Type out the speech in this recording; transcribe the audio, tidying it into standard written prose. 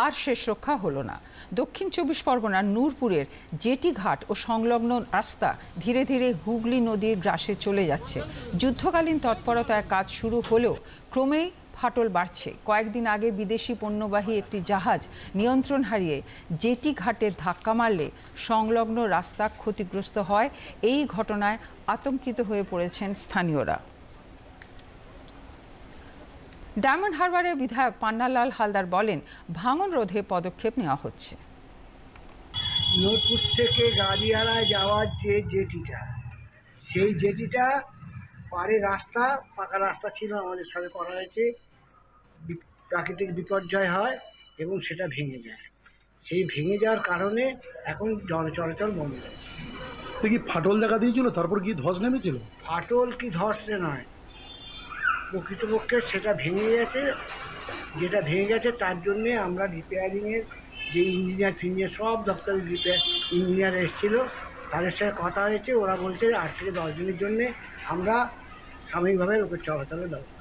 আর শেষ রক্ষা হলো না। দক্ষিণ 24 পরগনার নূরপুরের জেটি ঘাট ও সংলগ্ন রাস্তা ধীরে ধীরে হুগলি নদীর গ্রাসে চলে যাচ্ছে। যুদ্ধকালীন তৎপরতায় কাজ শুরু হলেও ক্রমেই ফাটল বাড়ছে। কয়েকদিন আগে বিদেশি পণ্যবাহী একটি জাহাজ নিয়ন্ত্রণ হারিয়ে জেটি ঘাটে ধাক্কা মারলে সংলগ্ন রাস্তা ক্ষতিগ্রস্ত হয়। এই ঘটনায় আতঙ্কিত হয়ে পড়েছেন স্থানীয়রা। ডায়মন্ড হারবারের বিধায়ক পান্নালাল হালদার বলেন, ভাঙন রোধে পদক্ষেপ নেওয়া হচ্ছে। নূরপুর থেকে গাড়িয়ালায় যাওয়ার যে জেটিটা, সেই জেটিটা পাড়ে রাস্তা, পাকা রাস্তা ছিল, আমাদের সাথে করা হয়েছে। প্রাকৃতিক বিপর্যয় হয় এবং সেটা ভেঙে যায়। সেই ভেঙে যাওয়ার কারণে এখন চলাচল বন্ধ। কি ফাটল দেখা দিয়েছিল, তারপর কি ধস নেমেছিল? ফাটল কি ধসে নয়, প্রকৃতপক্ষে সেটা ভেঙে গেছে। যেটা ভেঙে গেছে তার জন্যে আমরা রিপেয়ারিংয়ের যে ইঞ্জিনিয়ার সব দপ্তরের ইঞ্জিনিয়ার এসেছিল, তাদের সাথে কথা হয়েছে। ওরা বলছে 8 থেকে 10 দিনের জন্যে আমরা সাময়িকভাবে লোকের চলাচলের ব্যবস্থা